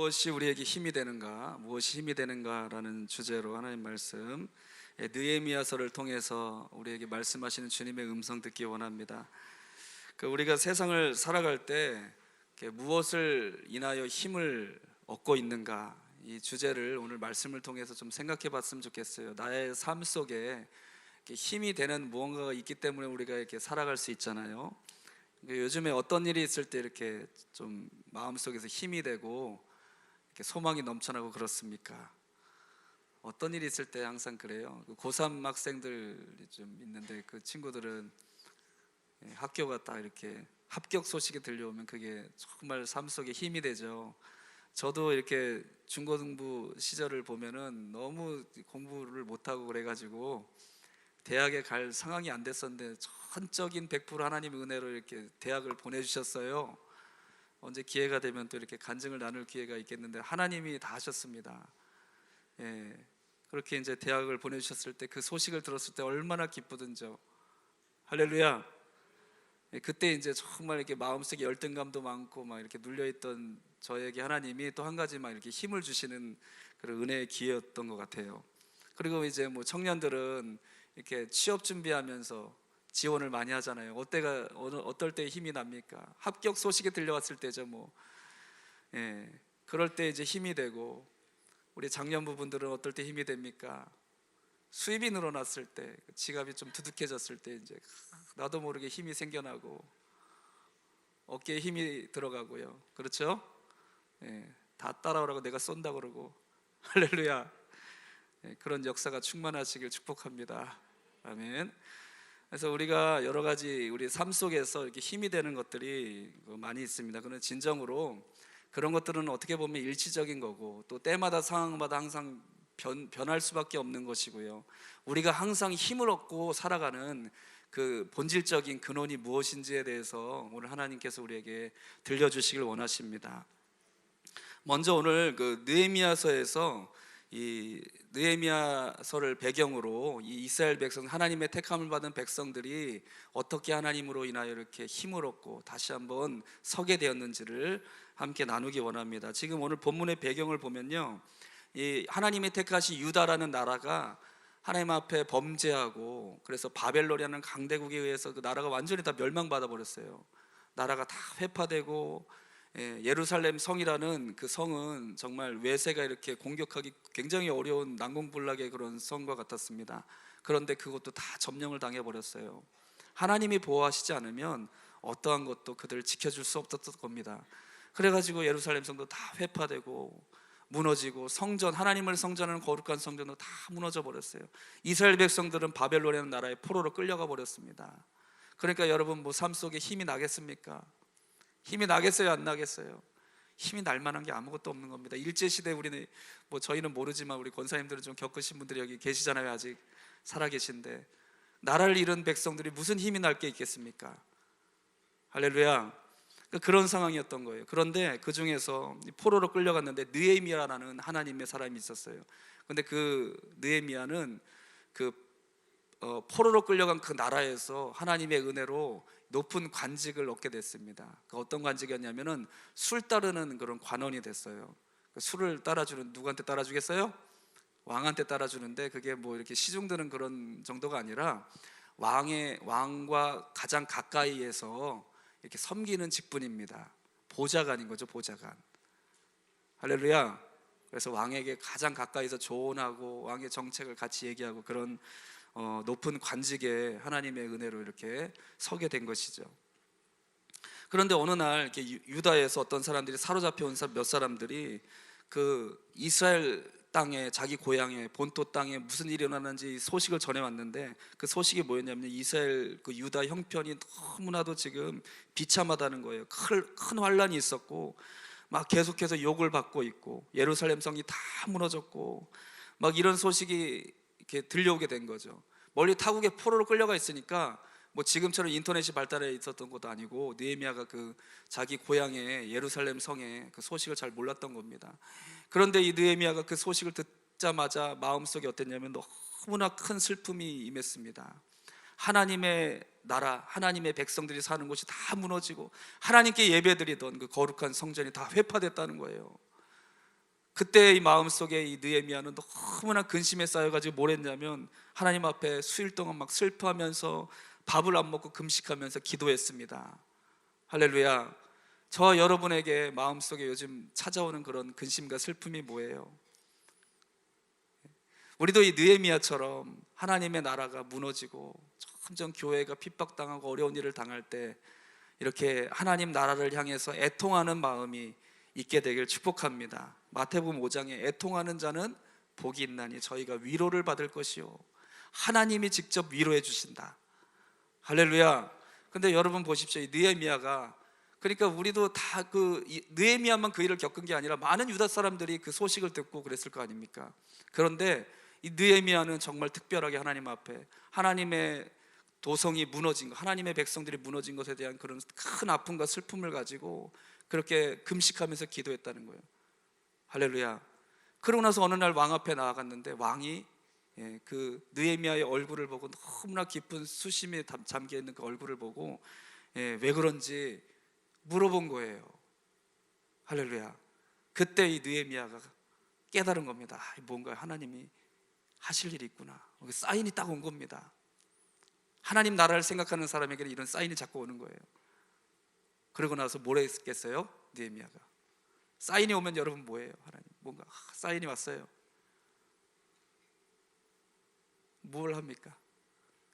무엇이 우리에게 힘이 되는가, 무엇이 힘이 되는가라는 주제로 하나님 말씀, 느헤미야서를 통해서 우리에게 말씀하시는 주님의 음성 듣기 원합니다. 우리가 세상을 살아갈 때 무엇을 인하여 힘을 얻고 있는가, 이 주제를 오늘 말씀을 통해서 좀 생각해 봤으면 좋겠어요. 나의 삶 속에 힘이 되는 무언가가 있기 때문에 우리가 이렇게 살아갈 수 있잖아요. 요즘에 어떤 일이 있을 때 이렇게 좀 마음속에서 힘이 되고 이렇게 소망이 넘쳐나고 그렇습니까? 어떤 일이 있을 때 항상 그래요. 고3 학생들이 좀 있는데 그 친구들은 학교가 딱 이렇게 합격 소식이 들려오면 그게 정말 삶 속에 힘이 되죠. 저도 이렇게 중고등부 시절을 보면은 너무 공부를 못하고 그래가지고 대학에 갈 상황이 안 됐었는데 전적인 100% 하나님의 은혜로 이렇게 대학을 보내주셨어요. 언제 기회가 되면 또 이렇게 간증을 나눌 기회가 있겠는데 하나님이 다 하셨습니다. 그렇게 이제 대학을 보내주셨을 때 그 소식을 들었을 때 얼마나 기쁘든죠. 할렐루야. 그때 이제 정말 이렇게 마음속에 열등감도 많고 막 이렇게 눌려있던 저에게 하나님이 또 한 가지 막 이렇게 힘을 주시는 그런 은혜의 기회였던 것 같아요. 그리고 이제 뭐 청년들은 이렇게 취업 준비하면서 지원을 많이 하잖아요. 어떨 때 힘이 납니까? 합격 소식이 들려왔을 때죠. 그럴 때 이제 힘이 되고, 우리 장년부분들은 어떨 때 힘이 됩니까? 수입이 늘어났을 때, 지갑이 좀 두둑해졌을 때 이제 나도 모르게 힘이 생겨나고 어깨에 힘이 들어가고요. 그렇죠? 다 따라오라고 내가 쏜다 그러고 할렐루야. 그런 역사가 충만하시길 축복합니다. 아멘. 그래서 우리가 여러 가지 우리 삶 속에서 이렇게 힘이 되는 것들이 많이 있습니다. 그런데 진정으로 그런 것들은 어떻게 보면 일시적인 거고, 또 때마다 상황마다 항상 변할 수밖에 없는 것이고요. 우리가 항상 힘을 얻고 살아가는 그 본질적인 근원이 무엇인지에 대해서 오늘 하나님께서 우리에게 들려주시길 원하십니다. 먼저 오늘 그 느헤미야서에서 이 느헤미야서를 배경으로 이 이스라엘 백성, 하나님의 택함을 받은 백성들이 어떻게 하나님으로 인하여 이렇게 힘을 얻고 다시 한번 서게 되었는지를 함께 나누기 원합니다. 지금 오늘 본문의 배경을 보면요, 이 하나님의 택하신 유다라는 나라가 하나님 앞에 범죄하고, 그래서 바벨론이라는 강대국에 의해서 그 나라가 완전히 다 멸망받아 버렸어요. 나라가 다 회파되고, 예루살렘 성이라는 그 성은 정말 외세가 이렇게 공격하기 굉장히 어려운 난공불락의 그런 성과 같았습니다. 그런데 그것도 다 점령을 당해버렸어요. 하나님이 보호하시지 않으면 어떠한 것도 그들을 지켜줄 수 없었던 겁니다. 그래가지고 예루살렘 성도 다 회파되고 무너지고, 성전, 하나님을 성전하는 거룩한 성전도 다 무너져 버렸어요. 이스라엘 백성들은 바벨론이라는 나라의 포로로 끌려가 버렸습니다. 그러니까 여러분, 뭐 삶 속에 힘이 나겠습니까? 힘이 나겠어요, 안 나겠어요? 힘이 날 만한 게 아무것도 없는 겁니다. 일제시대 우리는, 뭐 저희는 모르지만 우리 권사님들은 좀 겪으신 분들이 여기 계시잖아요. 아직 살아계신데 나라를 잃은 백성들이 무슨 힘이 날 게 있겠습니까? 할렐루야. 그런 상황이었던 거예요. 그런데 그 중에서 포로로 끌려갔는데 느헤미야라는 하나님의 사람이 있었어요. 근데 그 느헤미야는 그 포로로 끌려간 그 나라에서 하나님의 은혜로 높은 관직을 얻게 됐습니다. 어떤 관직이었냐면은 술 따르는 그런 관원이 됐어요. 술을 따라주는, 누구한테 따라주겠어요? 왕한테 따라주는데, 그게 뭐 이렇게 시중드는 그런 정도가 아니라 왕과 가장 가까이에서 이렇게 섬기는 직분입니다. 보좌관인 거죠, 보좌관. 할렐루야. 그래서 왕에게 가장 가까이서 조언하고 왕의 정책을 같이 얘기하고, 그런 높은 관직에 하나님의 은혜로 이렇게 서게 된 것이죠. 그런데 어느 날 이렇게 유다에서 어떤 사람들이 사로잡혀 온 몇 사람들이 그 이스라엘 땅에, 자기 고향에, 본토 땅에 무슨 일이 일어나는지 소식을 전해왔는데, 그 소식이 뭐였냐면 이스라엘 그 유다 형편이 너무나도 지금 비참하다는 거예요. 큰 환란이 있었고 막 계속해서 욕을 받고 있고, 예루살렘 성이 다 무너졌고, 막 이런 소식이 이렇게 들려오게 된 거죠. 멀리 타국에 포로로 끌려가 있으니까 뭐 지금처럼 인터넷이 발달해 있었던 것도 아니고, 느헤미야가 그 자기 고향의 예루살렘 성에 그 소식을 잘 몰랐던 겁니다. 그런데 이 느헤미야가 그 소식을 듣자마자 마음속에 어땠냐면 너무나 큰 슬픔이 임했습니다. 하나님의 나라, 하나님의 백성들이 사는 곳이 다 무너지고 하나님께 예배드리던 그 거룩한 성전이 다 회파됐다는 거예요. 그때 이 마음속에 이 느헤미야는 너무나 근심에 쌓여가지고 뭘 했냐면 하나님 앞에 수일 동안 막 슬퍼하면서 밥을 안 먹고 금식하면서 기도했습니다. 할렐루야. 저 여러분에게 마음속에 요즘 찾아오는 그런 근심과 슬픔이 뭐예요? 우리도 이 느헤미야처럼 하나님의 나라가 무너지고 점점 교회가 핍박당하고 어려운 일을 당할 때 이렇게 하나님 나라를 향해서 애통하는 마음이 있게 되길 축복합니다. 마태복음 5장에 애통하는 자는 복이 있나니 저희가 위로를 받을 것이요 하나님이 직접 위로해 주신다. 할렐루야. 근데 여러분 보십시오. 이 느헤미야가, 그러니까 우리도 다 느헤미야만 그 일을 겪은 게 아니라 많은 유다 사람들이 그 소식을 듣고 그랬을 거 아닙니까? 그런데 이 느헤미야는 정말 특별하게 하나님 앞에 하나님의 도성이 무너진 것, 하나님의 백성들이 무너진 것에 대한 그런 큰 아픔과 슬픔을 가지고 그렇게 금식하면서 기도했다는 거예요. 할렐루야. 그러고 나서 어느 날 왕 앞에 나아갔는데 왕이 그 느헤미야의 얼굴을 보고 너무나 깊은 수심에 잠겨 있는 그 얼굴을 보고 왜 그런지 물어본 거예요. 할렐루야. 그때 이 느헤미야가 깨달은 겁니다. 뭔가 하나님이 하실 일이 있구나. 사인이 딱 온 겁니다. 하나님 나라를 생각하는 사람에게는 이런 사인이 자꾸 오는 거예요. 그러고 나서 뭘 했겠어요? 느헤미야가 사인이 오면 여러분 뭐예요? 하나님 뭔가 사인이 왔어요. 뭘 합니까?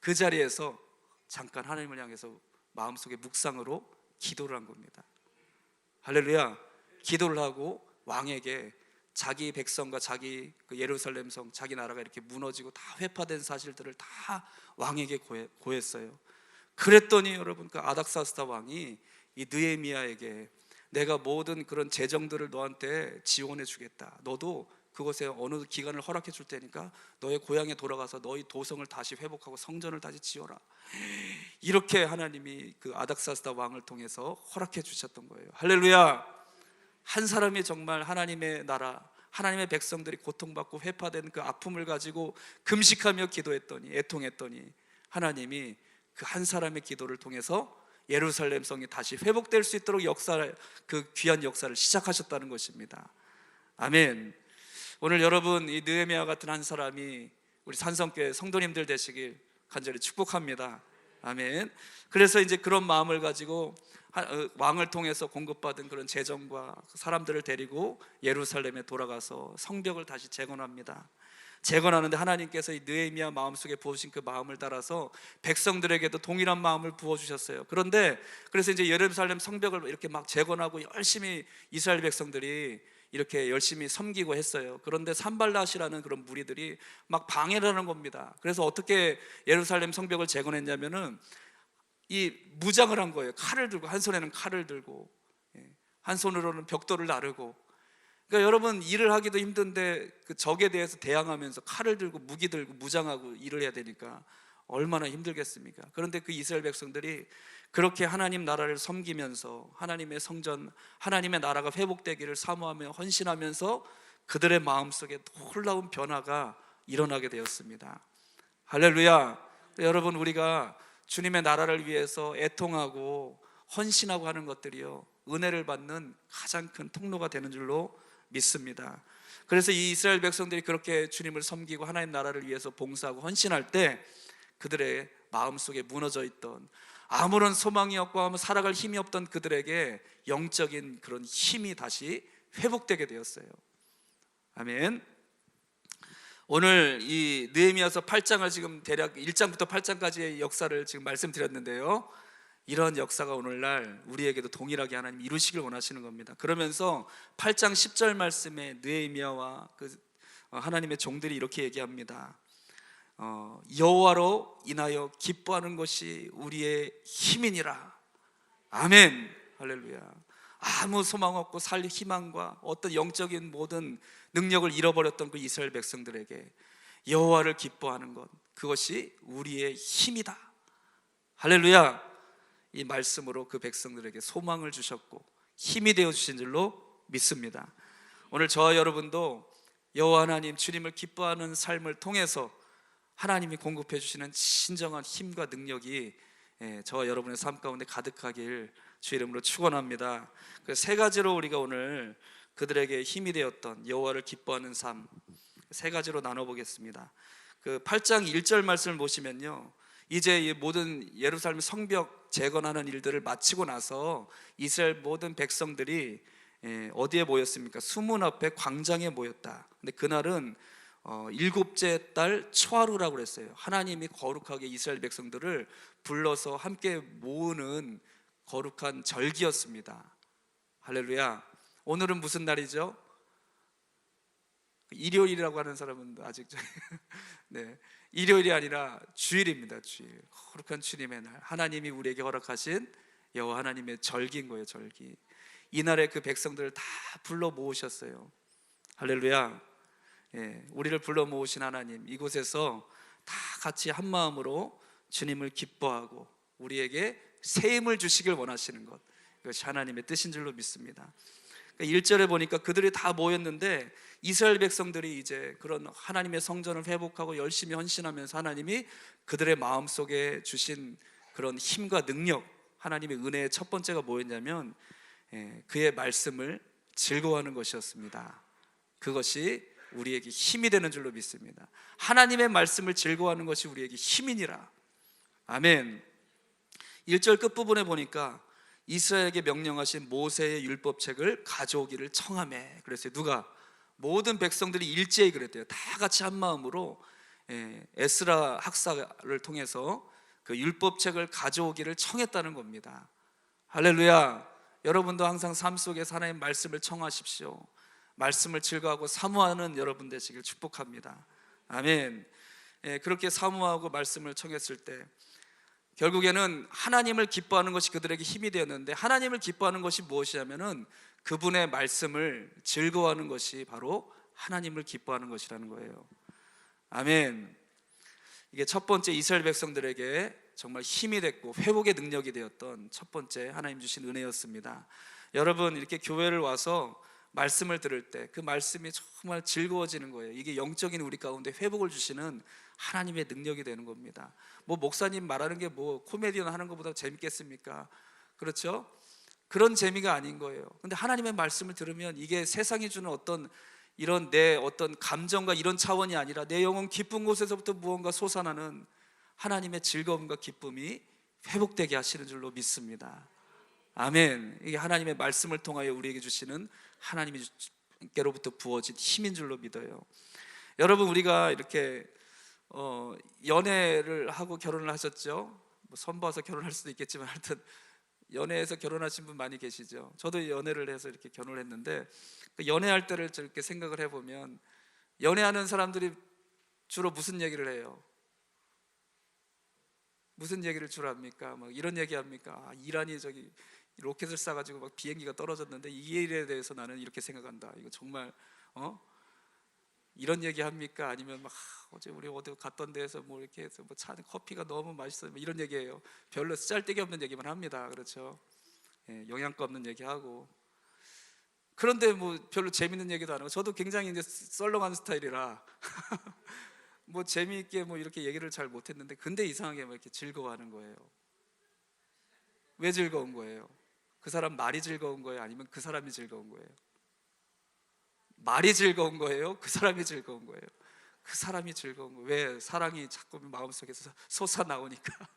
그 자리에서 잠깐 하나님을 향해서 마음속에 묵상으로 기도를 한 겁니다. 할렐루야. 기도를 하고 왕에게 자기 백성과 자기 그 예루살렘 성, 자기 나라가 이렇게 무너지고 다 회파된 사실들을 다 왕에게 고했어요. 그랬더니 여러분 그 아닥사스다 왕이 이 느헤미야에게 내가 모든 그런 재정들을 너한테 지원해 주겠다. 너도 그곳에 어느 기간을 허락해 줄 테니까 너의 고향에 돌아가서 너희 도성을 다시 회복하고 성전을 다시 지어라. 이렇게 하나님이 그 아닥사스다 왕을 통해서 허락해 주셨던 거예요. 할렐루야. 한 사람이 정말 하나님의 나라, 하나님의 백성들이 고통받고 회파된 그 아픔을 가지고 금식하며 기도했더니, 애통했더니 하나님이 그 한 사람의 기도를 통해서 예루살렘 성이 다시 회복될 수 있도록 그 귀한 역사를 시작하셨다는 것입니다. 아멘. 오늘 여러분 이 느헤미야 같은 한 사람이 우리 산성교회 성도님들 되시길 간절히 축복합니다. 아멘. 그래서 이제 그런 마음을 가지고 왕을 통해서 공급받은 그런 재정과 사람들을 데리고 예루살렘에 돌아가서 성벽을 다시 재건합니다. 재건하는데 하나님께서 이 느헤미야 마음속에 부으신 그 마음을 따라서 백성들에게도 동일한 마음을 부어주셨어요. 그런데 그래서 이제 예루살렘 성벽을 이렇게 막 재건하고 열심히 이스라엘 백성들이 이렇게 열심히 섬기고 했어요. 그런데 산발랏이라는 그런 무리들이 막 방해를 하는 겁니다. 그래서 어떻게 예루살렘 성벽을 재건했냐면은 이 무장을 한 거예요. 칼을 들고, 한 손에는 칼을 들고 한 손으로는 벽돌을 나르고. 그러니까 여러분 일을 하기도 힘든데 그 적에 대해서 대항하면서 칼을 들고 무기 들고 무장하고 일을 해야 되니까 얼마나 힘들겠습니까? 그런데 그 이스라엘 백성들이 그렇게 하나님 나라를 섬기면서 하나님의 성전, 하나님의 나라가 회복되기를 사모하며 헌신하면서 그들의 마음속에 놀라운 변화가 일어나게 되었습니다. 할렐루야. 여러분 우리가 주님의 나라를 위해서 애통하고 헌신하고 하는 것들이요 은혜를 받는 가장 큰 통로가 되는 줄로 믿습니다. 그래서 이 이스라엘 백성들이 그렇게 주님을 섬기고 하나님 나라를 위해서 봉사하고 헌신할 때 그들의 마음속에 무너져 있던 아무런 소망이 없고 살아갈 힘이 없던 그들에게 영적인 그런 힘이 다시 회복되게 되었어요. 아멘. 오늘 이 느헤미야서 8장을 지금 대략 1장부터 8장까지의 역사를 지금 말씀드렸는데요, 이런 역사가 오늘날 우리에게도 동일하게 하나님 이루시길 원하시는 겁니다. 그러면서 8장 10절 말씀에 느헤미야와 그 하나님의 종들이 이렇게 얘기합니다. 여호와로 인하여 기뻐하는 것이 우리의 힘이니라. 아멘. 할렐루야. 아무 소망 없고 살 희망과 어떤 영적인 모든 능력을 잃어버렸던 그 이스라엘 백성들에게 여호와를 기뻐하는 것, 그것이 우리의 힘이다. 할렐루야. 이 말씀으로 그 백성들에게 소망을 주셨고 힘이 되어 주신 줄로 믿습니다. 오늘 저와 여러분도 여호와 하나님 주님을 기뻐하는 삶을 통해서 하나님이 공급해 주시는 진정한 힘과 능력이 저와 여러분의 삶 가운데 가득하길 주 이름으로 축원합니다. 그 세 가지로 우리가 오늘 그들에게 힘이 되었던 여호와를 기뻐하는 삶, 세 가지로 나눠보겠습니다. 그 8장 1절 말씀을 보시면요, 이제 이 모든 예루살렘 성벽 재건하는 일들을 마치고 나서 이스라엘 모든 백성들이 어디에 모였습니까? 수문 앞에 광장에 모였다. 근데 그날은 일곱째 달 초하루라고 그랬어요. 하나님이 거룩하게 이스라엘 백성들을 불러서 함께 모으는 거룩한 절기였습니다. 할렐루야. 오늘은 무슨 날이죠? 일요일이라고 하는 사람은 아직 네, 일요일이 아니라 주일입니다. 주일. 거룩한 주님의 날, 하나님이 우리에게 허락하신 여호와 하나님의 절기인 거예요. 절기. 이날에 그 백성들을 다 불러 모으셨어요. 할렐루야. 우리를 불러 모으신 하나님, 이곳에서 다 같이 한 마음으로 주님을 기뻐하고 우리에게 새 힘을 주시길 원하시는 것, 이것이 하나님의 뜻인 줄로 믿습니다. 1절에 보니까 그들이 다 모였는데 이스라엘 백성들이 이제 그런 하나님의 성전을 회복하고 열심히 헌신하면서 하나님이 그들의 마음속에 주신 그런 힘과 능력, 하나님의 은혜의 첫 번째가 뭐였냐면 그의 말씀을 즐거워하는 것이었습니다. 그것이 우리에게 힘이 되는 줄로 믿습니다. 하나님의 말씀을 즐거워하는 것이 우리에게 힘이니라. 아멘. 1절 끝부분에 보니까 이스라엘에게 명령하신 모세의 율법책을 가져오기를 청하매. 그랬어요. 누가? 모든 백성들이 일제히 그랬대요. 다 같이 한 마음으로 에스라 학사를 통해서 그 율법책을 가져오기를 청했다는 겁니다. 할렐루야. 여러분도 항상 삶 속에서 하나님의 말씀을 청하십시오. 말씀을 즐거워하고 사모하는 여러분 되시길 축복합니다. 아멘. 그렇게 사모하고 말씀을 청했을 때 결국에는 하나님을 기뻐하는 것이 그들에게 힘이 되었는데, 하나님을 기뻐하는 것이 무엇이냐면은 그분의 말씀을 즐거워하는 것이 바로 하나님을 기뻐하는 것이라는 거예요. 아멘. 이게 첫 번째 이스라엘 백성들에게 정말 힘이 됐고 회복의 능력이 되었던 첫 번째 하나님 주신 은혜였습니다. 여러분, 이렇게 교회를 와서 말씀을 들을 때 그 말씀이 정말 즐거워지는 거예요. 이게 영적인 우리 가운데 회복을 주시는 하나님의 능력이 되는 겁니다. 뭐 목사님 말하는 게 뭐 코미디언 하는 것보다 재밌겠습니까? 그렇죠? 그런 재미가 아닌 거예요. 근데 하나님의 말씀을 들으면 이게 세상이 주는 어떤 이런 내 어떤 감정과 이런 차원이 아니라 내 영혼 깊은 곳에서부터 무언가 솟아나는 하나님의 즐거움과 기쁨이 회복되게 하시는 줄로 믿습니다. 아멘. 이게 하나님의 말씀을 통하여 우리에게 주시는 하나님께로부터 부어진 힘인 줄로 믿어요. 여러분, 우리가 이렇게 연애를 하고 결혼을 하셨죠? 뭐 선봐서 결혼할 수도 있겠지만 하여튼 연애해서 결혼하신 분 많이 계시죠? 저도 연애를 해서 이렇게 결혼을 했는데 연애할 때를 이렇게 생각을 해보면 연애하는 사람들이 주로 무슨 얘기를 해요? 무슨 얘기를 주로 합니까? 막 이런 얘기 합니까? 이란이 저기 로켓을 쏴가지고 막 비행기가 떨어졌는데 이 일에 대해서 나는 이렇게 생각한다. 이거 정말 이런 얘기 합니까? 아니면 막 어제 우리 어디 갔던 데에서 뭐 이렇게 해서 뭐 차 커피가 너무 맛있어요. 뭐 이런 얘기예요. 별로 쓸데기 없는 얘기만 합니다. 그렇죠? 영양가 없는 얘기하고. 그런데 뭐 별로 재밌는 얘기도 안 하고, 저도 굉장히 이제 썰렁한 스타일이라 뭐 재미있게 뭐 이렇게 얘기를 잘 못했는데, 근데 이상하게 막 이렇게 즐거워하는 거예요. 왜 즐거운 거예요? 그 사람 말이 즐거운 거예요? 아니면 그 사람이 즐거운 거예요? 말이 즐거운 거예요? 그 사람이 즐거운 거예요? 그 사람이 즐거운 거예요. 왜? 사랑이 자꾸 마음속에서 솟아나오니까.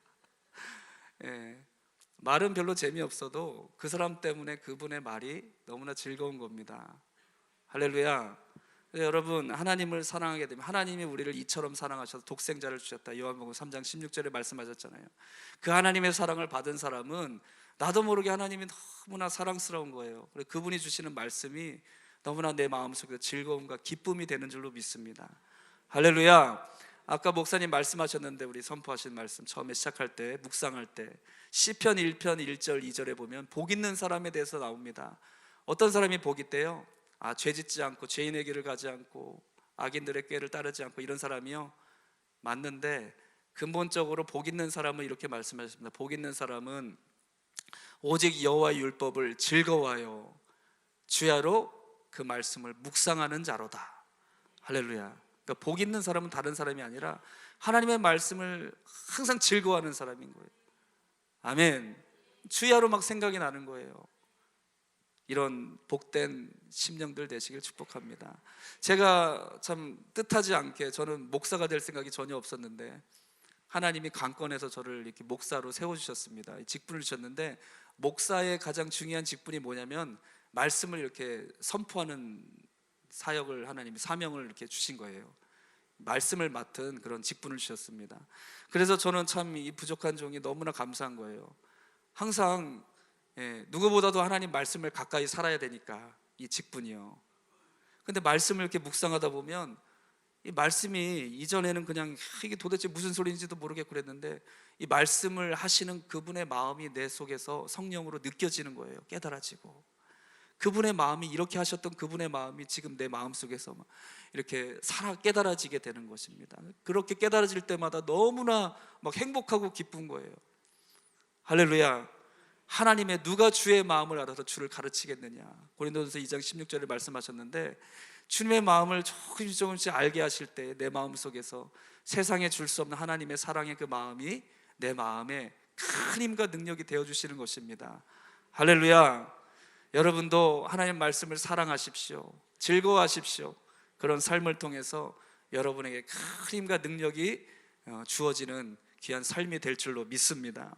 말은 별로 재미없어도 그 사람 때문에 그분의 말이 너무나 즐거운 겁니다. 할렐루야. 여러분, 하나님을 사랑하게 되면 하나님이 우리를 이처럼 사랑하셔서 독생자를 주셨다. 요한복음 3장 16절에 말씀하셨잖아요. 그 하나님의 사랑을 받은 사람은 나도 모르게 하나님이 너무나 사랑스러운 거예요. 그리고 그분이 주시는 말씀이 너무나 내 마음속에 즐거움과 기쁨이 되는 줄로 믿습니다. 할렐루야. 아까 목사님 말씀하셨는데, 우리 선포하신 말씀 처음에 시작할 때, 묵상할 때 시편 1편 1절 2절에 보면 복 있는 사람에 대해서 나옵니다. 어떤 사람이 복 있대요? 죄짓지 않고 죄인의 길을 가지 않고 악인들의 꾀를 따르지 않고 이런 사람이요? 맞는데 근본적으로 복 있는 사람은 이렇게 말씀하셨습니다. 복 있는 사람은 오직 여호와의 율법을 즐거워하여 주야로 그 말씀을 묵상하는 자로다. 할렐루야. 그러니까 복 있는 사람은 다른 사람이 아니라 하나님의 말씀을 항상 즐거워하는 사람인 거예요. 아멘. 주야로 막 생각이 나는 거예요. 이런 복된 심령들 되시길 축복합니다. 제가 참 뜻하지 않게 저는 목사가 될 생각이 전혀 없었는데 하나님이 강권해서 저를 이렇게 목사로 세워주셨습니다. 직분을 주셨는데 목사의 가장 중요한 직분이 뭐냐면 말씀을 이렇게 선포하는 사역을 하나님이 사명을 이렇게 주신 거예요. 말씀을 맡은 그런 직분을 주셨습니다. 그래서 저는 참 이 부족한 종이 너무나 감사한 거예요. 항상 누구보다도 하나님 말씀을 가까이 살아야 되니까 이 직분이요. 근데 말씀을 이렇게 묵상하다 보면 이 말씀이 이전에는 그냥 이게 도대체 무슨 소리인지도 모르겠고 그랬는데 이 말씀을 하시는 그분의 마음이 내 속에서 성령으로 느껴지는 거예요. 깨달아지고 그분의 마음이 이렇게 하셨던 그분의 마음이 지금 내 마음 속에서 이렇게 살아 깨달아지게 되는 것입니다. 그렇게 깨달아질 때마다 너무나 막 행복하고 기쁜 거예요. 할렐루야. 하나님의 누가 주의 마음을 알아서 주를 가르치겠느냐. 고린도전서 2장 16절에 말씀하셨는데 주님의 마음을 조금씩 알게 하실 때 내 마음 속에서 세상에 줄 수 없는 하나님의 사랑의 그 마음이 내 마음에 큰 힘과 능력이 되어주시는 것입니다. 할렐루야. 여러분도 하나님 말씀을 사랑하십시오. 즐거워하십시오. 그런 삶을 통해서 여러분에게 큰 힘과 능력이 주어지는 귀한 삶이 될 줄로 믿습니다.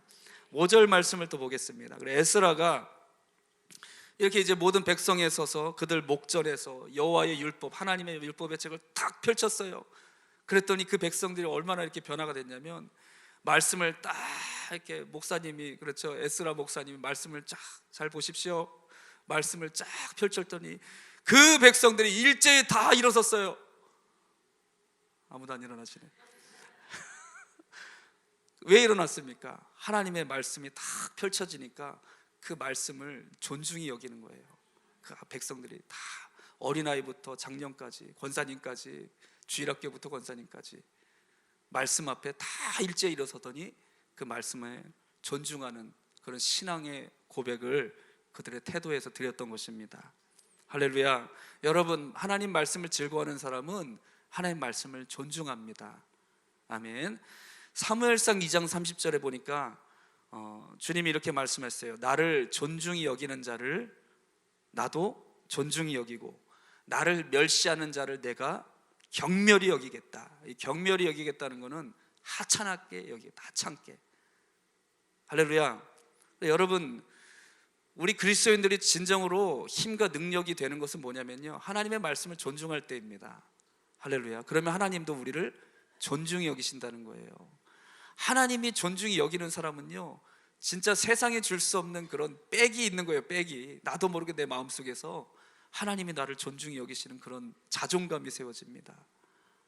5절 말씀을 또 보겠습니다. 그래 에스라가 이렇게 이제 모든 백성에 서서 그들 목전에서 여호와의 율법, 하나님의 율법의 책을 딱 펼쳤어요. 그랬더니 그 백성들이 얼마나 이렇게 변화가 됐냐면 말씀을 딱 이렇게 목사님이 그렇죠 에스라 목사님이 말씀을 쫙 잘 보십시오. 말씀을 쫙 펼쳤더니 그 백성들이 일제히 다 일어섰어요. 아무도 안 일어나시네. 왜 일어났습니까? 하나님의 말씀이 딱 펼쳐지니까 그 말씀을 존중히 여기는 거예요. 그 백성들이 다 어린아이부터 장년까지 권사님까지 주일학교부터 권사님까지 말씀 앞에 다 일제히 일어서더니 그 말씀에 존중하는 그런 신앙의 고백을 그들의 태도에서 드렸던 것입니다. 할렐루야. 여러분 하나님 말씀을 즐거워하는 사람은 하나님 말씀을 존중합니다. 아멘. 사무엘상 2장 30절에 보니까 주님이 이렇게 말씀했어요. 나를 존중히 여기는 자를 나도 존중히 여기고 나를 멸시하는 자를 내가 경멸히 여기겠다. 이 경멸히 여기겠다는 것은 하찮게 여기겠다. 하찮게. 할렐루야. 여러분 우리 그리스도인들이 진정으로 힘과 능력이 되는 것은 뭐냐면요 하나님의 말씀을 존중할 때입니다. 할렐루야. 그러면 하나님도 우리를 존중히 여기신다는 거예요. 하나님이 존중히 여기는 사람은요 진짜 세상에 줄 수 없는 그런 빽이 있는 거예요. 빽이 나도 모르게 내 마음속에서 하나님이 나를 존중히 여기시는 그런 자존감이 세워집니다.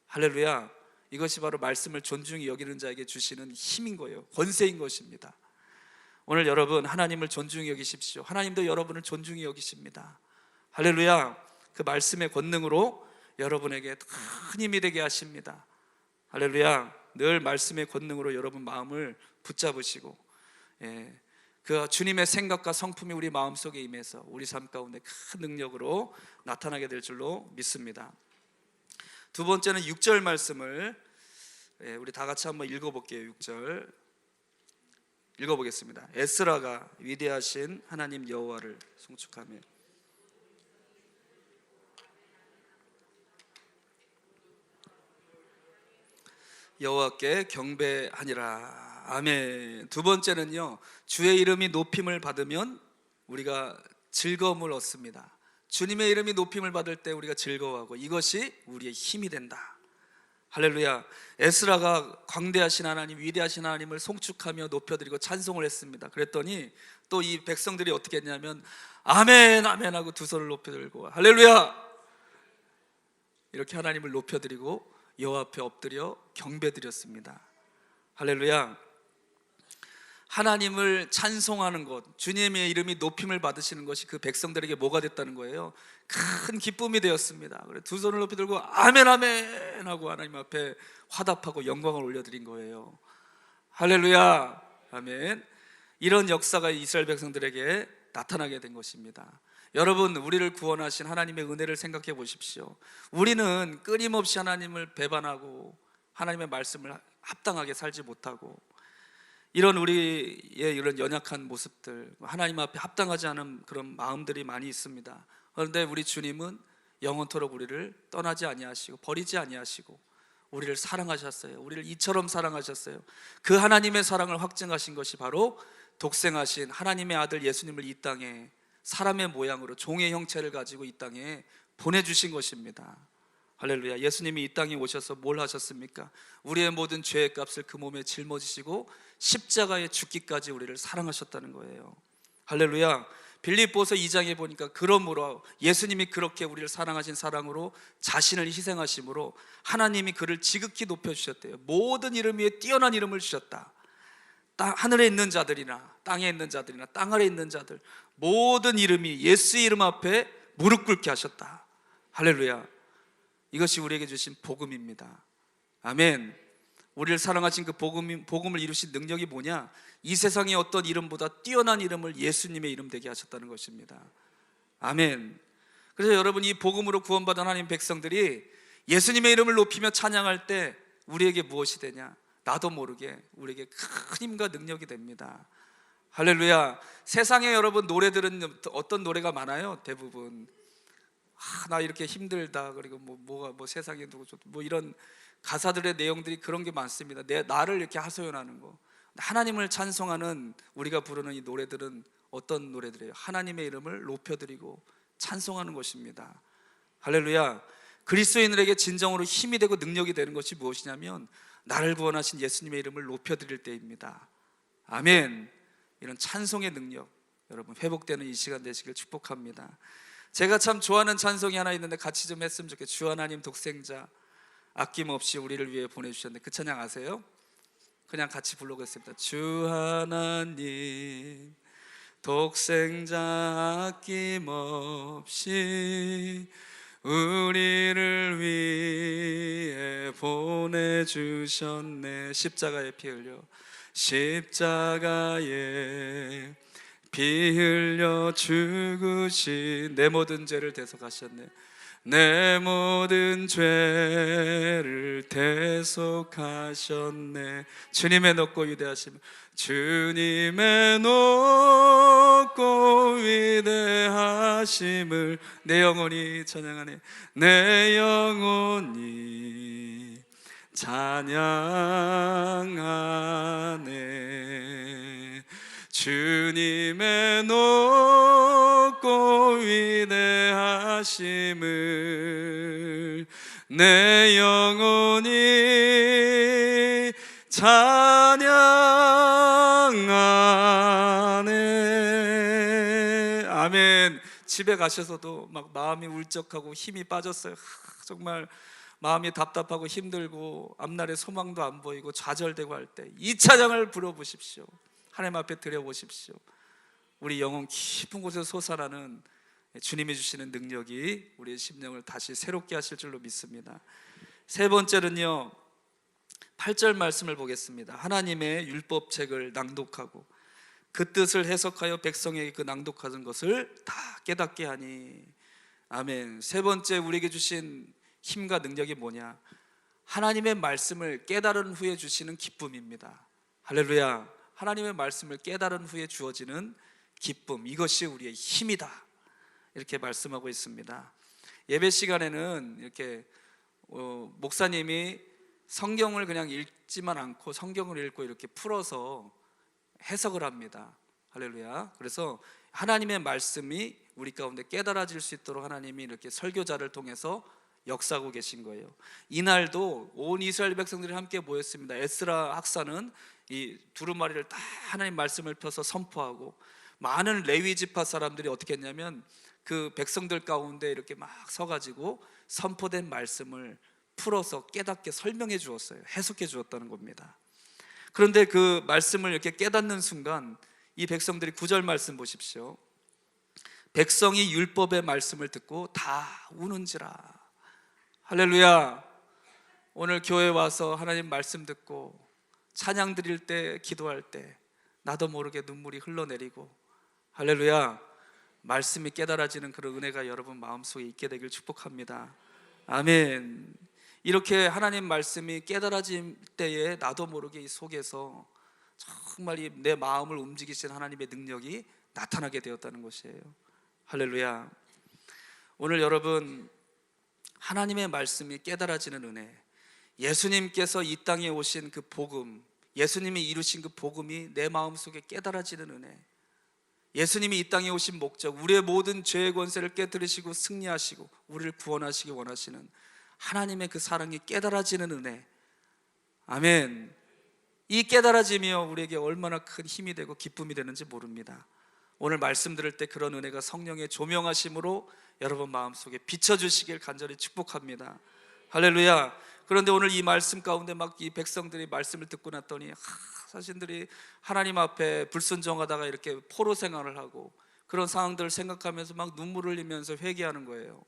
할렐루야. 이것이 바로 말씀을 존중히 여기는 자에게 주시는 힘인 거예요. 권세인 것입니다. 오늘 여러분 하나님을 존중히 여기십시오. 하나님도 여러분을 존중히 여기십니다. 할렐루야. 그 말씀의 권능으로 여러분에게 큰 힘이 되게 하십니다. 할렐루야. 늘 말씀의 권능으로 여러분 마음을 붙잡으시고 그 주님의 생각과 성품이 우리 마음속에 임해서 우리 삶 가운데 큰 능력으로 나타나게 될 줄로 믿습니다. 두 번째는 6절 말씀을 우리 다 같이 한번 읽어볼게요. 6절 읽어보겠습니다. 에스라가 위대하신 하나님 여호와를 송축하며 여호와께 경배하니라. 아멘. 두 번째는요 주의 이름이 높임을 받으면 우리가 즐거움을 얻습니다. 주님의 이름이 높임을 받을 때 우리가 즐거워하고 이것이 우리의 힘이 된다. 할렐루야. 에스라가 광대하신 하나님, 위대하신 하나님을 송축하며 높여드리고 찬송을 했습니다. 그랬더니 또 이 백성들이 어떻게 했냐면 아멘 아멘 하고 두 손을 높여들고 할렐루야 이렇게 하나님을 높여드리고 여호와 앞에 엎드려 경배드렸습니다. 할렐루야. 하나님을 찬송하는 것, 주님의 이름이 높임을 받으시는 것이 그 백성들에게 뭐가 됐다는 거예요? 큰 기쁨이 되었습니다. 그래 두 손을 높이 들고 아멘 아멘 하고 하나님 앞에 화답하고 영광을 올려드린 거예요. 할렐루야. 아멘. 이런 역사가 이스라엘 백성들에게 나타나게 된 것입니다. 여러분 우리를 구원하신 하나님의 은혜를 생각해 보십시오. 우리는 끊임없이 하나님을 배반하고 하나님의 말씀을 합당하게 살지 못하고 이런 우리의 이런 연약한 모습들, 하나님 앞에 합당하지 않은 그런 마음들이 많이 있습니다. 그런데 우리 주님은 영원토록 우리를 떠나지 아니하시고 버리지 아니하시고 우리를 사랑하셨어요. 우리를 이처럼 사랑하셨어요. 그 하나님의 사랑을 확증하신 것이 바로 독생하신 하나님의 아들 예수님을 이 땅에 사람의 모양으로 종의 형체를 가지고 이 땅에 보내주신 것입니다. 할렐루야. 예수님이 이 땅에 오셔서 뭘 하셨습니까? 우리의 모든 죄의 값을 그 몸에 짊어지시고 십자가에 죽기까지 우리를 사랑하셨다는 거예요. 할렐루야. 빌립보서 2장에 보니까 그러므로 예수님이 그렇게 우리를 사랑하신 사랑으로 자신을 희생하심으로 하나님이 그를 지극히 높여주셨대요. 모든 이름 위에 뛰어난 이름을 주셨다. 하늘에 있는 자들이나 땅에 있는 자들이나 땅 아래 있는 자들 모든 이름이 예수의 이름 앞에 무릎 꿇게 하셨다. 할렐루야. 이것이 우리에게 주신 복음입니다. 아멘. 우리를 사랑하신 그 복음을 이루신 능력이 뭐냐? 이 세상의 어떤 이름보다 뛰어난 이름을 예수님의 이름 되게 하셨다는 것입니다. 아멘. 그래서 여러분, 이 복음으로 구원받은 하나님 백성들이 예수님의 이름을 높이며 찬양할 때 우리에게 무엇이 되냐? 나도 모르게 우리에게 큰 힘과 능력이 됩니다. 할렐루야. 세상에 여러분 노래들은 어떤 노래가 많아요? 대부분 나 이렇게 힘들다, 그리고 뭐가 세상에 누구 뭐 이런 가사들의 내용들이 그런 게 많습니다. 나를 이렇게 하소연하는 거. 하나님을 찬송하는 우리가 부르는 이 노래들은 어떤 노래들이에요? 하나님의 이름을 높여드리고 찬송하는 것입니다. 할렐루야. 그리스도인들에게 진정으로 힘이 되고 능력이 되는 것이 무엇이냐면 나를 구원하신 예수님의 이름을 높여드릴 때입니다. 아멘. 이런 찬송의 능력 여러분 회복되는 이 시간 되시길 축복합니다. 제가 참 좋아하는 찬송이 하나 있는데 같이 좀 했으면 좋겠어요. 주 하나님 독생자 아낌없이 우리를 위해 보내주셨는데 그 찬양 아세요? 그냥 같이 불러보겠습니다. 주 하나님 독생자 아낌없이 우리를 위해 보내주셨네. 십자가에 피 흘려 십자가에 피 흘려 죽으신 내 모든 죄를 대속하셨네. 내 모든 죄를 대속하셨네. 주님의 높고 위대하심, 주님의 높고 위대하심을 내 영혼이 찬양하네. 내 영혼이 찬양하네. 주님의 높고 위대하심을 내 영혼이 찬양하네. 아멘. 집에 가셔서도 막 마음이 울적하고 힘이 빠졌어요. 정말 마음이 답답하고 힘들고 앞날에 소망도 안 보이고 좌절되고 할 때 이 찬양을 불러보십시오. 하나님 앞에 드려보십시오. 우리 영혼 깊은 곳에서 솟아나는 주님이 주시는 능력이 우리의 심령을 다시 새롭게 하실 줄로 믿습니다. 세 번째는요, 8절 말씀을 보겠습니다. 하나님의 율법책을 낭독하고 그 뜻을 해석하여 백성에게 그 낭독하는 것을 다 깨닫게 하니. 아멘. 세 번째 우리에게 주신 힘과 능력이 뭐냐? 하나님의 말씀을 깨달은 후에 주시는 기쁨입니다. 할렐루야. 하나님의 말씀을 깨달은 후에 주어지는 기쁨, 이것이 우리의 힘이다, 이렇게 말씀하고 있습니다. 예배 시간에는 이렇게 목사님이 성경을 그냥 읽지만 않고 성경을 읽고 이렇게 풀어서 해석을 합니다. 할렐루야. 그래서 하나님의 말씀이 우리 가운데 깨달아질 수 있도록 하나님이 이렇게 설교자를 통해서 역사하고 계신 거예요. 이날도 온 이스라엘 백성들이 함께 모였습니다. 에스라 학사는 이 두루마리를 다 하나님 말씀을 펴서 선포하고, 많은 레위 지파 사람들이 어떻게 했냐면 그 백성들 가운데 이렇게 막 서가지고 선포된 말씀을 풀어서 깨닫게 설명해 주었어요. 해석해 주었다는 겁니다. 그런데 그 말씀을 이렇게 깨닫는 순간 이 백성들이 9절 말씀 보십시오. 백성이 율법의 말씀을 듣고 다 우는지라. 할렐루야. 오늘 교회 와서 하나님 말씀 듣고 찬양 드릴 때, 기도할 때 나도 모르게 눈물이 흘러내리고, 할렐루야, 말씀이 깨달아지는 그런 은혜가 여러분 마음속에 있게 되길 축복합니다. 아멘. 이렇게 하나님 말씀이 깨달아질 때에 나도 모르게 이 속에서 정말 내 마음을 움직이신 하나님의 능력이 나타나게 되었다는 것이에요. 할렐루야. 오늘 여러분, 하나님의 말씀이 깨달아지는 은혜, 예수님께서 이 땅에 오신 그 복음, 예수님이 이루신 그 복음이 내 마음속에 깨달아지는 은혜, 예수님이 이 땅에 오신 목적, 우리의 모든 죄의 권세를 깨뜨리시고 승리하시고 우리를 구원하시기 원하시는 하나님의 그 사랑이 깨달아지는 은혜, 아멘. 이 깨달아지며 우리에게 얼마나 큰 힘이 되고 기쁨이 되는지 모릅니다. 오늘 말씀 들을 때 그런 은혜가 성령의 조명하심으로 여러분 마음속에 비춰주시길 간절히 축복합니다. 할렐루야. 그런데 오늘 이 말씀 가운데 막 이 백성들이 말씀을 듣고 났더니 자신들이 하나님 앞에 불순종하다가 이렇게 포로 생활을 하고 그런 상황들을 생각하면서 막 눈물을 흘리면서 회개하는 거예요.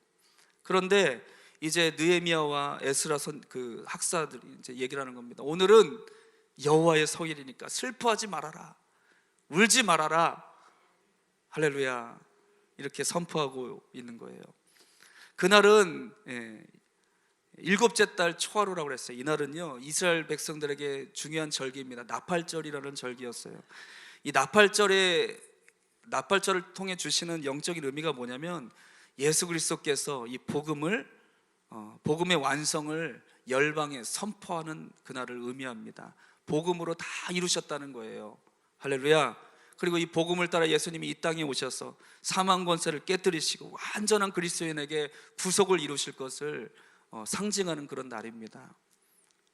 그런데 이제 느헤미야와 에스라 그 학사들이 이제 얘기를 하는 겁니다. 오늘은 여호와의 성일이니까 슬퍼하지 말아라, 울지 말아라. 할렐루야. 이렇게 선포하고 있는 거예요. 그날은 일곱째 달 초하루라고 그랬어요. 이날은요 이스라엘 백성들에게 중요한 절기입니다. 나팔절이라는 절기였어요. 이 나팔절을 통해 주시는 영적인 의미가 뭐냐면 예수 그리스도께서 이 복음의 완성을 열방에 선포하는 그날을 의미합니다. 복음으로 다 이루셨다는 거예요. 할렐루야. 그리고 이 복음을 따라 예수님이 이 땅에 오셔서 사망 권세를 깨뜨리시고 완전한 그리스도인에게 구속을 이루실 것을 상징하는 그런 날입니다.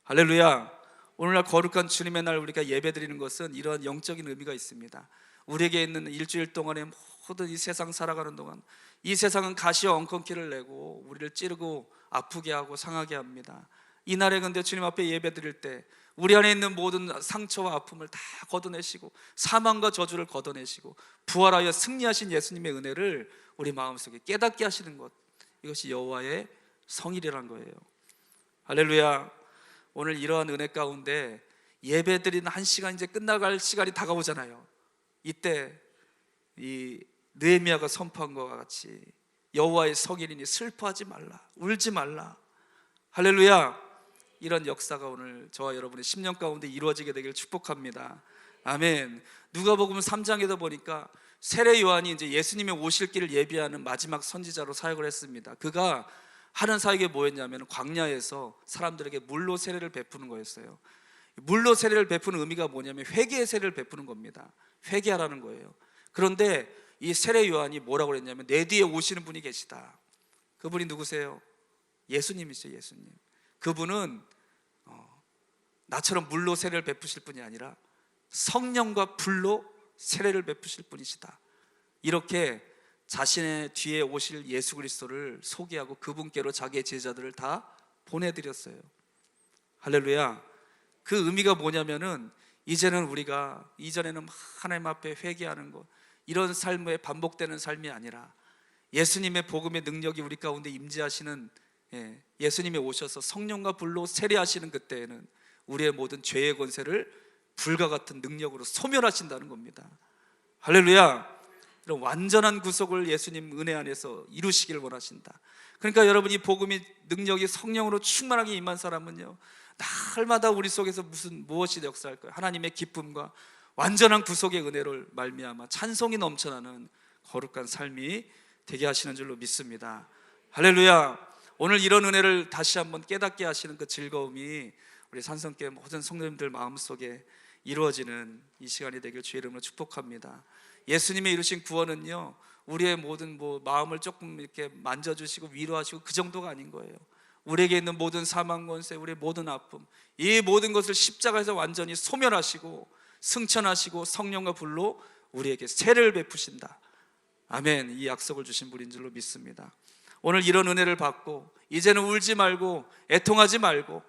할렐루야. 오늘날 거룩한 주님의 날 우리가 예배드리는 것은 이러한 영적인 의미가 있습니다. 우리에게 있는 일주일 동안의 모든 이 세상 살아가는 동안 이 세상은 가시와 엉겅퀴를 내고 우리를 찌르고 아프게 하고 상하게 합니다. 이날에 근데 주님 앞에 예배드릴 때 우리 안에 있는 모든 상처와 아픔을 다 걷어내시고 사망과 저주를 걷어내시고 부활하여 승리하신 예수님의 은혜를 우리 마음속에 깨닫게 하시는 것, 이것이 여호와의 성일이란 거예요. 할렐루야. 오늘 이러한 은혜 가운데 예배드리는 한 시간 이제 끝나갈 시간이 다가오잖아요. 이때 이 느헤미야가 선포한 것과 같이 여호와의 성일이니 슬퍼하지 말라, 울지 말라. 할렐루야. 이런 역사가 오늘 저와 여러분의 10년 가운데 이루어지게 되길 축복합니다. 아멘. 누가복음 3장에도 보니까 세례 요한이 이제 예수님의 오실 길을 예비하는 마지막 선지자로 사역을 했습니다. 그가 하는 사역이 뭐였냐면 광야에서 사람들에게 물로 세례를 베푸는 거였어요. 물로 세례를 베푸는 의미가 뭐냐면 회개의 세례를 베푸는 겁니다. 회개하라는 거예요. 그런데 이 세례 요한이 뭐라고 그랬냐면 내 뒤에 오시는 분이 계시다. 그분이 누구세요? 예수님이죠. 예수님. 그분은 나처럼 물로 세례를 베푸실 분이 아니라 성령과 불로 세례를 베푸실 분이시다. 이렇게 자신의 뒤에 오실 예수 그리스도를 소개하고 그분께로 자기의 제자들을 다 보내드렸어요. 할렐루야. 그 의미가 뭐냐면은 이제는 우리가 이전에는 하나님 앞에 회개하는 것, 이런 삶에 반복되는 삶이 아니라 예수님의 복음의 능력이 우리 가운데 임재하시는, 예수님이 오셔서 성령과 불로 세례하시는 그때에는 우리의 모든 죄의 권세를 불과 같은 능력으로 소멸하신다는 겁니다. 할렐루야. 이런 완전한 구속을 예수님 은혜 안에서 이루시길 원하신다. 그러니까 여러분, 이 복음이 능력이 성령으로 충만하게 임한 사람은요, 날마다 우리 속에서 무엇이 역사할 거예요? 하나님의 기쁨과 완전한 구속의 은혜를 말미암아 찬송이 넘쳐나는 거룩한 삶이 되게 하시는 줄로 믿습니다. 할렐루야. 오늘 이런 은혜를 다시 한번 깨닫게 하시는 그 즐거움이 우리 산성교회 모든 성도님들 마음속에 이루어지는 이 시간이 되길 주의 이름으로 축복합니다. 예수님의 이루신 구원은요, 우리의 모든 마음을 조금 이렇게 만져주시고 위로하시고 그 정도가 아닌 거예요. 우리에게 있는 모든 사망 권세, 우리의 모든 아픔, 이 모든 것을 십자가에서 완전히 소멸하시고 승천하시고 성령과 불로 우리에게 세례를 베푸신다. 아멘. 이 약속을 주신 분인 줄로 믿습니다. 오늘 이런 은혜를 받고 이제는 울지 말고 애통하지 말고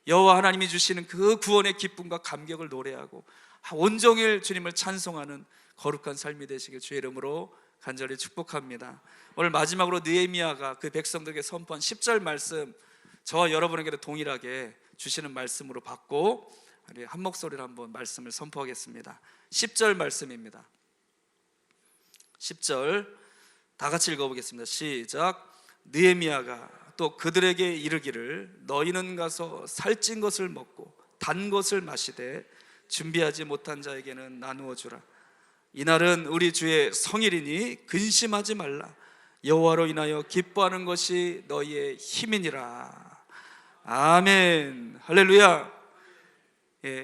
여호와 하나님이 주시는 그 구원의 기쁨과 감격을 노래하고 온종일 주님을 찬송하는 거룩한 삶이 되시길 주의 이름으로 간절히 축복합니다. 오늘 마지막으로 느헤미야가 그 백성들에게 선포한 10절 말씀, 저와 여러분에게도 동일하게 주시는 말씀으로 받고 우리 한 목소리로 한번 말씀을 선포하겠습니다. 10절 말씀입니다. 10절 다 같이 읽어보겠습니다. 시작. 느헤미야가 또 그들에게 이르기를 너희는 가서 살찐 것을 먹고 단 것을 마시되 준비하지 못한 자에게는 나누어 주라. 이날은 우리 주의 성일이니 근심하지 말라. 여호와로 인하여 기뻐하는 것이 너희의 힘이니라. 아멘. 할렐루야.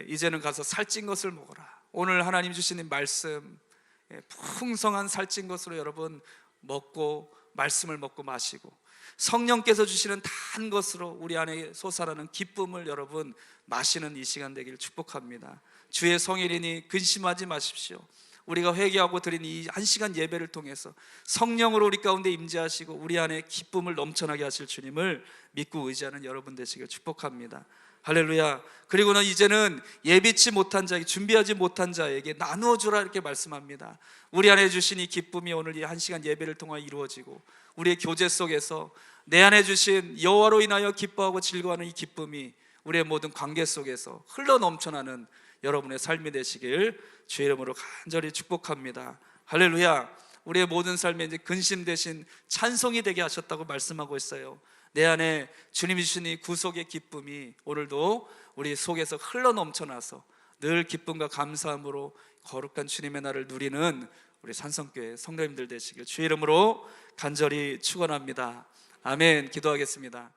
이제는 가서 살찐 것을 먹어라. 오늘 하나님 주시는 말씀, 풍성한 살찐 것으로 여러분 먹고, 말씀을 먹고 마시고, 성령께서 주시는 단 것으로 우리 안에 솟아나는 기쁨을 여러분 마시는 이 시간 되기를 축복합니다. 주의 성일이니 근심하지 마십시오. 우리가 회개하고 드린 이 한 시간 예배를 통해서 성령으로 우리 가운데 임재하시고 우리 안에 기쁨을 넘쳐나게 하실 주님을 믿고 의지하는 여러분 되시길 축복합니다. 할렐루야. 그리고는 이제는 예비치 못한 자에게, 준비하지 못한 자에게 나누어 주라 이렇게 말씀합니다. 우리 안에 주신 이 기쁨이 오늘 이 한 시간 예배를 통해 이루어지고, 우리의 교제 속에서 내 안에 주신 여호와로 인하여 기뻐하고 즐거워하는 이 기쁨이 우리의 모든 관계 속에서 흘러 넘쳐나는 여러분의 삶이 되시길 주의 이름으로 간절히 축복합니다. 할렐루야. 우리의 모든 삶에 이제 근심 대신 찬송이 되게 하셨다고 말씀하고 있어요. 내 안에 주님이 주신 이 구속의 기쁨이 오늘도 우리 속에서 흘러 넘쳐나서 늘 기쁨과 감사함으로 거룩한 주님의 날을 누리는 우리 산성교회 성도님들 되시길 주의 이름으로 간절히 축원합니다. 아멘. 기도하겠습니다.